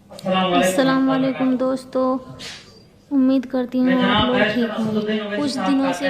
السلام علیکم دوستو، امید کرتی ہوں آپ لوگ ٹھیک ہوں گے۔ کچھ دنوں سے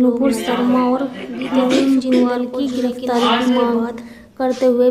نپور شرما اور پروین جنوال کی گرفتاری کی مانگ کرتے ہوئے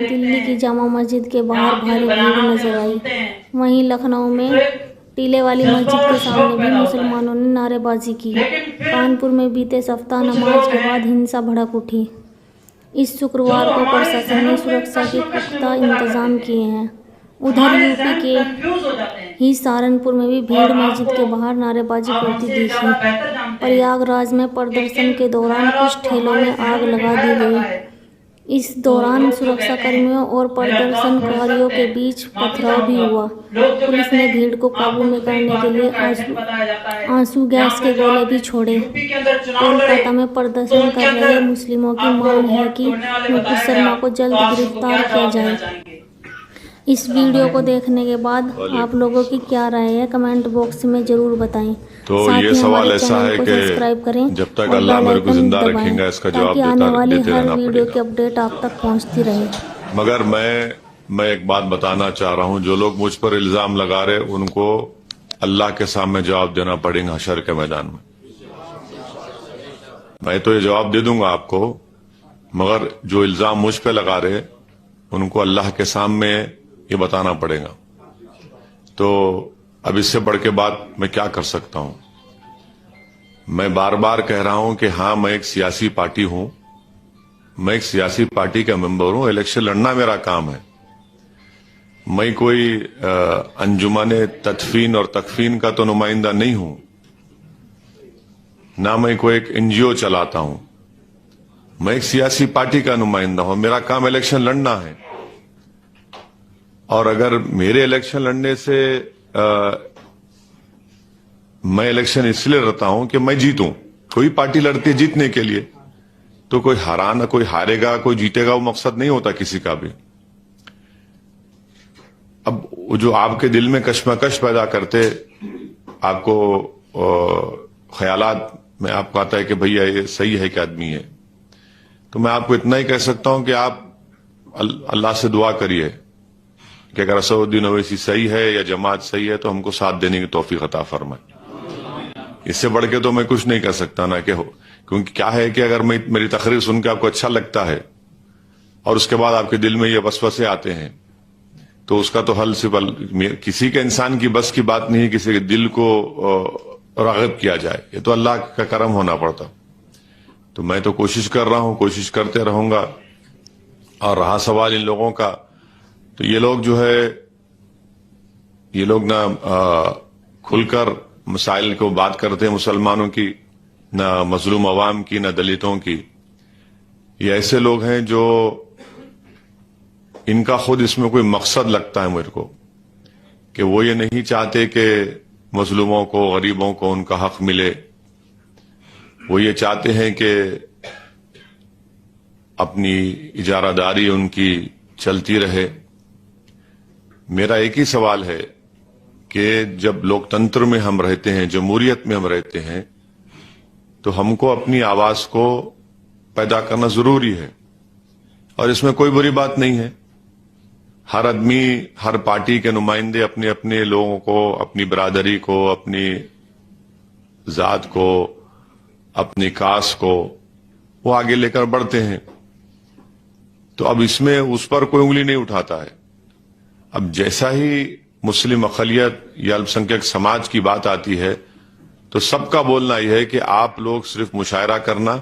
دلی کی جامع مسجد کے باہر بھاری بھیڑ نظر آئی۔ وہیں لکھنؤ میں ٹیلے والی مسجد کے سامنے بھی مسلمانوں نے نعرے بازی کی۔ کانپور میں بیتے ہفتہ نماز کے بعد ہنسا بھڑک اٹھی۔ اس شکروار کو پرشاسن نے سرکشا کے پختہ انتظام کیے ہیں۔ ادھر یوپی کے ہی سہارنپور میں بھی بھیڑ مسجد کے باہر نعرے بازی کرتی دیکھی۔ پریاگ راج میں پردرشن کے دوران کچھ ٹھیلوں میں آگ لگا دی گئی۔ اس دوران سرکشا کرمیوں اور پردرشن کاریوں کے بیچ پتھراؤ بھی ہوا۔ پولیس نے بھیڑ کو قابو میں کرنے کے لیے آنسو گیس کے گولے بھی چھوڑے۔ کولکاتہ میں پردرشن کر رہے مسلموں کی مانگ ہے کہ نپور شرما کو جلد گرفتار کیا جائے۔ اس ویڈیو کو دیکھنے کے بعد آپ لوگوں کی کیا رائے ہے کمنٹ باکس میں ضرور بتائیں۔ تو یہ سوال ایسا ہے کہ جب تک اللہ میرے کو زندہ رکھیں گا اس کا جواب دیتے رہنا ویڈیو پڑے کی اپڈیٹ آپ تک پہنچتی رہے۔ مگر میں ایک بات بتانا چاہ رہا ہوں، جو لوگ مجھ پر الزام لگا رہے ان کو اللہ کے سامنے جواب دینا پڑے گا حشر کے میدان میں۔ میں تو یہ جواب دے دوں گا آپ کو، مگر جو الزام مجھ پہ لگا رہے ان کو اللہ کے سامنے یہ بتانا پڑے گا۔ تو اب اس سے بڑھ کے بات میں کیا کر سکتا ہوں؟ میں بار بار کہہ رہا ہوں کہ ہاں میں ایک سیاسی پارٹی ہوں، میں ایک سیاسی پارٹی کا ممبر ہوں، الیکشن لڑنا میرا کام ہے۔ میں کوئی انجمن تدفین اور تکفین کا تو نمائندہ نہیں ہوں، نہ میں کوئی ایک NGO چلاتا ہوں۔ میں ایک سیاسی پارٹی کا نمائندہ ہوں، میرا کام الیکشن لڑنا ہے۔ اور اگر میرے الیکشن لڑنے سے میں الیکشن اس لیے لڑتا ہوں کہ میں جیتوں، کوئی پارٹی لڑتی ہے جیتنے کے لیے، تو کوئی ہارے گا کوئی جیتے گا، وہ مقصد نہیں ہوتا کسی کا بھی۔ اب جو آپ کے دل میں کشمکش پیدا کرتے، آپ کو خیالات میں آپ کو آتا ہے کہ بھیا یہ صحیح ہے کہ آدمی ہے، تو میں آپ کو اتنا ہی کہہ سکتا ہوں کہ آپ اللہ سے دعا کریے کہ اگر اسد الدین اویسی صحیح ہے یا جماعت صحیح ہے تو ہم کو ساتھ دینے کی توفیق عطا فرمائے۔ اس سے بڑھ کے تو میں کچھ نہیں کر سکتا نہ کہ کیونکہ کیا ہے کہ اگر میری تقریر سن کے آپ کو اچھا لگتا ہے اور اس کے بعد آپ کے دل میں یہ وسوسے آتے ہیں تو اس کا تو حل صرف کسی کے انسان کی بس کی بات نہیں ہے کسی کے دل کو راغب کیا جائے، یہ تو اللہ کا کرم ہونا پڑتا۔ تو میں تو کوشش کر رہا ہوں، کوشش کرتے رہوں گا۔ اور رہا سوال ان لوگوں کا، تو یہ لوگ جو ہے یہ لوگ نہ کھل کر مسائل کو بات کرتے ہیں مسلمانوں کی، نہ مظلوم عوام کی، نہ دلتوں کی۔ یہ ایسے لوگ ہیں جو ان کا خود اس میں کوئی مقصد لگتا ہے میرے کو، کہ وہ یہ نہیں چاہتے کہ مظلوموں کو، غریبوں کو ان کا حق ملے۔ وہ یہ چاہتے ہیں کہ اپنی اجارہ داری ان کی چلتی رہے۔ میرا ایک ہی سوال ہے کہ جب لوکتنتر میں ہم رہتے ہیں، جمہوریت میں ہم رہتے ہیں، تو ہم کو اپنی آواز کو پیدا کرنا ضروری ہے، اور اس میں کوئی بری بات نہیں ہے۔ ہر آدمی، ہر پارٹی کے نمائندے اپنے اپنے لوگوں کو، اپنی برادری کو، اپنی ذات کو، اپنی کاسٹ کو وہ آگے لے کر بڑھتے ہیں۔ تو اب اس میں اس پر کوئی انگلی نہیں اٹھاتا ہے۔ اب جیسا ہی مسلم اقلیت یا الپ سنکھیک سماج کی بات آتی ہے تو سب کا بولنا یہ ہے کہ آپ لوگ صرف مشاعرہ کرنا،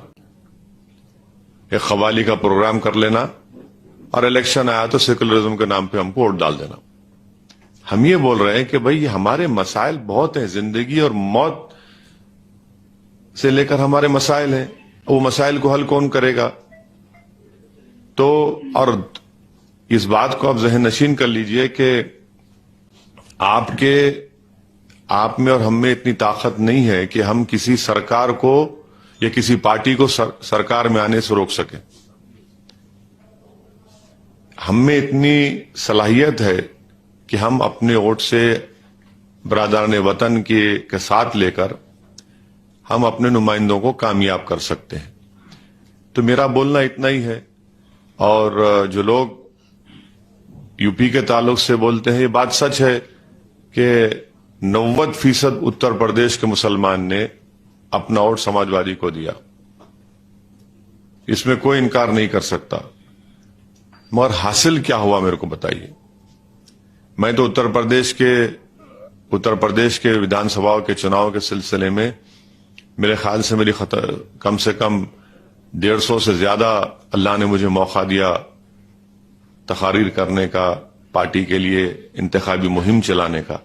ایک قوالی کا پروگرام کر لینا، اور الیکشن آیا تو سیکولرزم کے نام پہ ہم کو ووٹ ڈال دینا۔ ہم یہ بول رہے ہیں کہ بھئی ہمارے مسائل بہت ہیں، زندگی اور موت سے لے کر ہمارے مسائل ہیں، وہ مسائل کو حل کون کرے گا؟ تو اور اس بات کو آپ ذہن نشین کر لیجئے کہ آپ میں اور ہم میں اتنی طاقت نہیں ہے کہ ہم کسی سرکار کو یا کسی پارٹی کو سرکار میں آنے سے روک سکیں۔ ہم میں اتنی صلاحیت ہے کہ ہم اپنے ووٹ سے برادران وطن کے ساتھ لے کر ہم اپنے نمائندوں کو کامیاب کر سکتے ہیں. تو میرا بولنا اتنا ہی ہے. اور جو لوگ یو پی کے تعلق سے بولتے ہیں، یہ بات سچ ہے کہ 90% اتر پردیش کے مسلمان نے اپنا ووٹ سماجوادی کو دیا. اس میں کوئی انکار نہیں کر سکتا. مگر حاصل کیا ہوا میرے کو بتائیے. میں تو اتر پردیش کے ودھان سبھاؤں کے چناؤ کے سلسلے میں میرے خیال سے کم سے کم 150 سے زیادہ اللہ نے مجھے موقع دیا تقاریر کرنے کا، پارٹی کے لیے انتخابی مہم چلانے کا.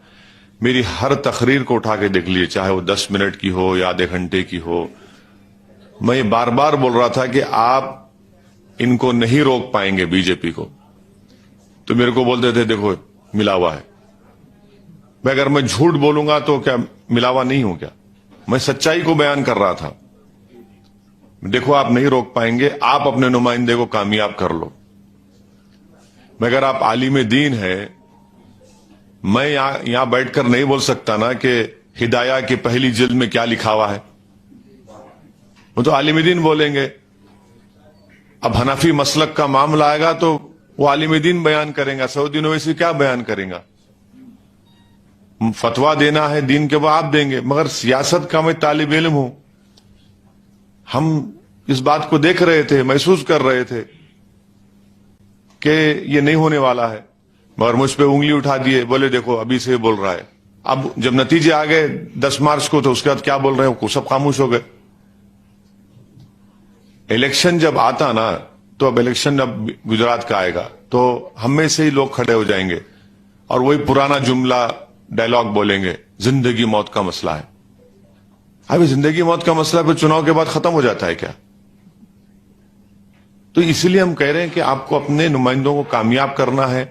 میری ہر تقریر کو اٹھا کے دیکھ لیے، چاہے وہ 10 منٹ کی ہو یا آدھے گھنٹے کی ہو. میں یہ بار بار بول رہا تھا کہ آپ ان کو نہیں روک پائیں گے، بی جے پی کو. تو میرے کو بولتے تھے دیکھو ملا ہوا ہے. میں اگر میں جھوٹ بولوں گا تو کیا ملا ہوا نہیں ہوں کیا؟ میں سچائی کو بیان کر رہا تھا. دیکھو آپ نہیں روک پائیں گے، آپ اپنے نمائندے کو کامیاب کر لو. مگر آپ عالم دین ہے، میں یہاں بیٹھ کر نہیں بول سکتا نا کہ ہدایہ کی پہلی جلد میں کیا لکھا ہوا ہے. وہ تو عالم دین بولیں گے. اب حنفی مسلک کا معاملہ آئے گا تو وہ عالم دین بیان کریں گا. سعودی یونیورسٹی کیا بیان کریں گا؟ فتوا دینا ہے دین کے وہ آپ دیں گے. مگر سیاست کا میں طالب علم ہوں. ہم اس بات کو دیکھ رہے تھے، محسوس کر رہے تھے کہ یہ نہیں ہونے والا ہے. مگر مجھ پہ انگلی اٹھا دیے، بولے دیکھو ابھی سے بول رہا ہے. اب جب نتیجے آ گئے 10 مارچ کو تو اس کے بعد کیا بول رہے ہیں سب خاموش ہو گئے. الیکشن جب آتا نا تو اب الیکشن اب گجرات کا آئے گا تو ہم میں سے ہی لوگ کھڑے ہو جائیں گے اور وہی پرانا جملہ ڈائلاگ بولیں گے، زندگی موت کا مسئلہ ہے. ابھی زندگی موت کا مسئلہ پھر چناؤ کے بعد ختم ہو جاتا ہے کیا؟ تو اس لیے ہم کہہ رہے ہیں کہ آپ کو اپنے نمائندوں کو کامیاب کرنا ہے،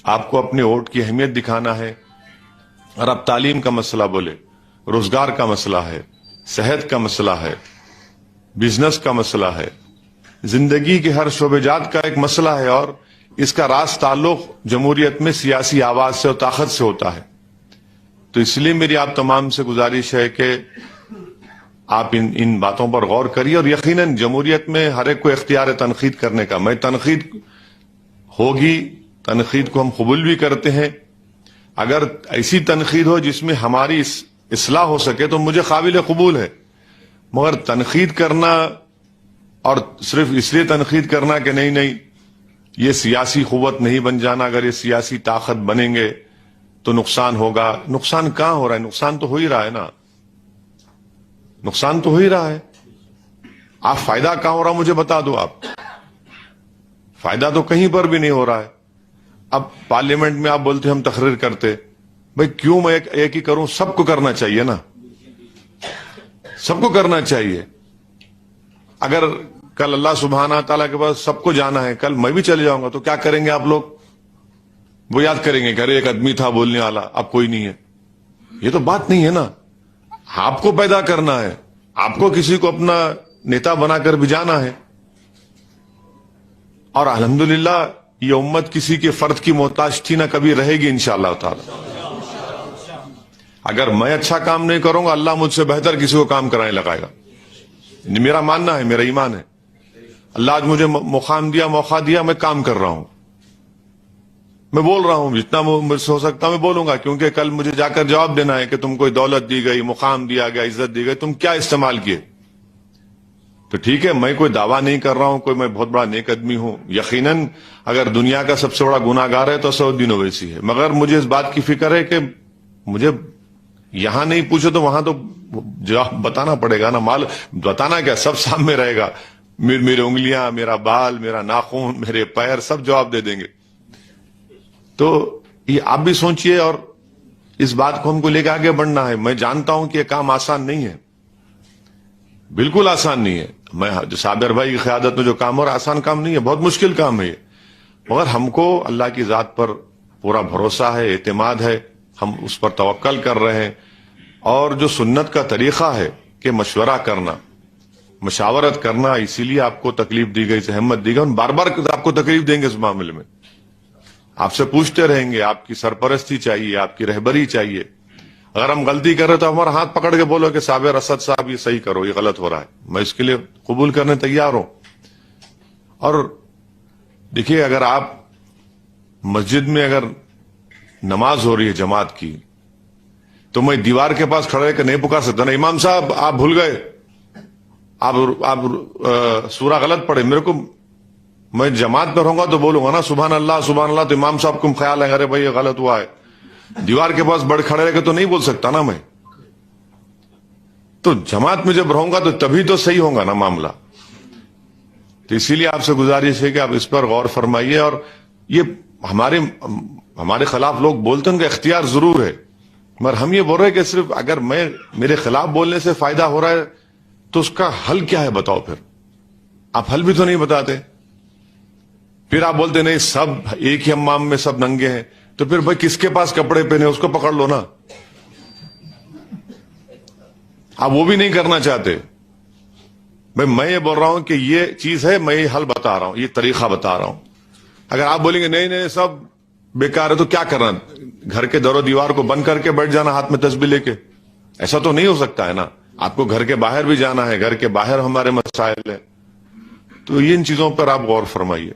آپ کو اپنے ووٹ کی اہمیت دکھانا ہے. اور آپ تعلیم کا مسئلہ بولے، روزگار کا مسئلہ ہے، صحت کا مسئلہ ہے، بزنس کا مسئلہ ہے، زندگی کے ہر شعبے جات کا ایک مسئلہ ہے. اور اس کا راز تعلق جمہوریت میں سیاسی آواز سے اور طاقت سے ہوتا ہے. تو اس لیے میری آپ تمام سے گزارش ہے کہ آپ ان باتوں پر غور کریے. اور یقیناً جمہوریت میں ہر ایک کو اختیار ہے تنقید کرنے کا. میں تنقید ہوگی، تنقید کو ہم قبول بھی کرتے ہیں. اگر ایسی تنقید ہو جس میں ہماری اصلاح ہو سکے تو مجھے قابل قبول ہے. مگر تنقید کرنا اور صرف اس لیے تنقید کرنا کہ نہیں یہ سیاسی قوت نہیں بن جانا، اگر یہ سیاسی طاقت بنیں گے تو نقصان ہوگا. نقصان کہاں ہو رہا ہے؟ نقصان تو ہو ہی رہا ہے نا، نقصان تو ہو ہی رہا ہے. آپ فائدہ کہاں ہو رہا مجھے بتا دو. آپ فائدہ تو کہیں پر بھی نہیں ہو رہا ہے. اب پارلیمنٹ میں آپ بولتے ہم تقریر کرتے، بھائی کیوں میں ایک ہی کروں؟ سب کو کرنا چاہیے نا، سب کو کرنا چاہیے. اگر کل اللہ سبحانہ تعالیٰ کے پاس سب کو جانا ہے، کل میں بھی چلے جاؤں گا تو کیا کریں گے آپ لوگ؟ وہ یاد کریں گے کہ ارے ایک آدمی تھا بولنے والا، اب کوئی نہیں ہے. یہ تو بات نہیں ہے نا. آپ کو پیدا کرنا ہے، آپ کو کسی کو اپنا نیتا بنا کر بھی جانا ہے. اور الحمدللہ یہ امت کسی کے فرد کی محتاج تھی نہ کبھی رہے گی انشاءاللہ تعالی. اگر میں اچھا کام نہیں کروں گا اللہ مجھ سے بہتر کسی کو کام کرانے لگائے گا. میرا ماننا ہے، میرا ایمان ہے. اللہ آج مجھے مقام دیا، موقع دیا، میں کام کر رہا ہوں، میں بول رہا ہوں جتنا مجھ سے ہو سکتا میں بولوں گا. کیونکہ کل مجھے جا کر جواب دینا ہے کہ تم کو دولت دی گئی، مقام دیا گیا، عزت دی گئی، تم کیا استعمال کیے. تو ٹھیک ہے، میں کوئی دعویٰ نہیں کر رہا ہوں کوئی میں بہت بڑا نیک آدمی ہوں. یقیناً اگر دنیا کا سب سے بڑا گناہ گار ہے تو سعودی یونیورسٹی ہے. مگر مجھے اس بات کی فکر ہے کہ مجھے یہاں نہیں پوچھو تو وہاں تو جواب بتانا پڑے گا نا. مال بتانا کیا، سب سامنے رہے گا. میری انگلیاں، میرا بال، میرا ناخن، میرے پیر سب جواب دے دیں گے. تو یہ آپ بھی سوچئے اور اس بات کو ہم کو لے کے آگے بڑھنا ہے. میں جانتا ہوں کہ یہ کام آسان نہیں ہے، بالکل آسان نہیں ہے. میں صابر بھائی کی قیادت میں جو کام ہو رہا آسان کام نہیں ہے، بہت مشکل کام ہے یہ. مگر ہم کو اللہ کی ذات پر پورا بھروسہ ہے، اعتماد ہے، ہم اس پر توکل کر رہے ہیں. اور جو سنت کا طریقہ ہے کہ مشورہ کرنا، مشاورت کرنا، اسی لیے آپ کو تکلیف دی گئی، زحمت دی گئی. ہم بار بار آپ کو تکلیف دیں گے اس معاملے میں، آپ سے پوچھتے رہیں گے. آپ کی سرپرستی چاہیے، آپ کی رہبری چاہیے. اگر ہم غلطی کر رہے تو ہمارا ہاتھ پکڑ کے بولو کہ صابر اسد صاحب یہ صحیح کرو، یہ غلط ہو رہا ہے، میں اس کے لیے قبول کرنے تیار ہوں. اور دیکھیے اگر آپ مسجد میں اگر نماز ہو رہی ہے جماعت کی تو میں دیوار کے پاس کھڑے کہ نہیں پکار سکتا نا امام صاحب آپ بھول گئے، آپ سورہ غلط پڑھے. میرے کو میں جماعت میں رہوں گا تو بولوں گا نا سبحان اللہ، تو امام صاحب کو خیال ہے ارے بھائی یہ غلط ہوا ہے. دیوار کے پاس بڑھ کھڑے رہ کے تو نہیں بول سکتا نا میں. تو جماعت میں جب رہوں گا تو تبھی تو صحیح ہوگا نا معاملہ. تو اسی لیے آپ سے گزارش ہے کہ آپ اس پر غور فرمائیے. اور یہ ہمارے خلاف لوگ بولتے ہیں ان کا اختیار ضرور ہے، مگر ہم یہ بول رہے ہیں کہ صرف اگر میرے خلاف بولنے سے فائدہ ہو رہا ہے تو اس کا حل کیا ہے بتاؤ. پھر آپ حل بھی تو نہیں بتاتے. پھر آپ بولتے نہیں سب ایک ہی حمام میں سب ننگے ہیں، تو پھر بھائی کس کے پاس کپڑے پہنے اس کو پکڑ لو نا. آپ وہ بھی نہیں کرنا چاہتے. بھائی میں یہ بول رہا ہوں کہ یہ چیز ہے، میں یہ حل بتا رہا ہوں، یہ طریقہ بتا رہا ہوں. اگر آپ بولیں گے نہیں سب بیکار ہے تو کیا کرنا، گھر کے در و دیوار کو بند کر کے بیٹھ جانا ہاتھ میں تسبیح لے کے؟ ایسا تو نہیں ہو سکتا ہے نا. آپ کو گھر کے باہر بھی جانا ہے، گھر کے باہر ہمارے مسائل ہیں. تو ان چیزوں پر آپ غور فرمائیے.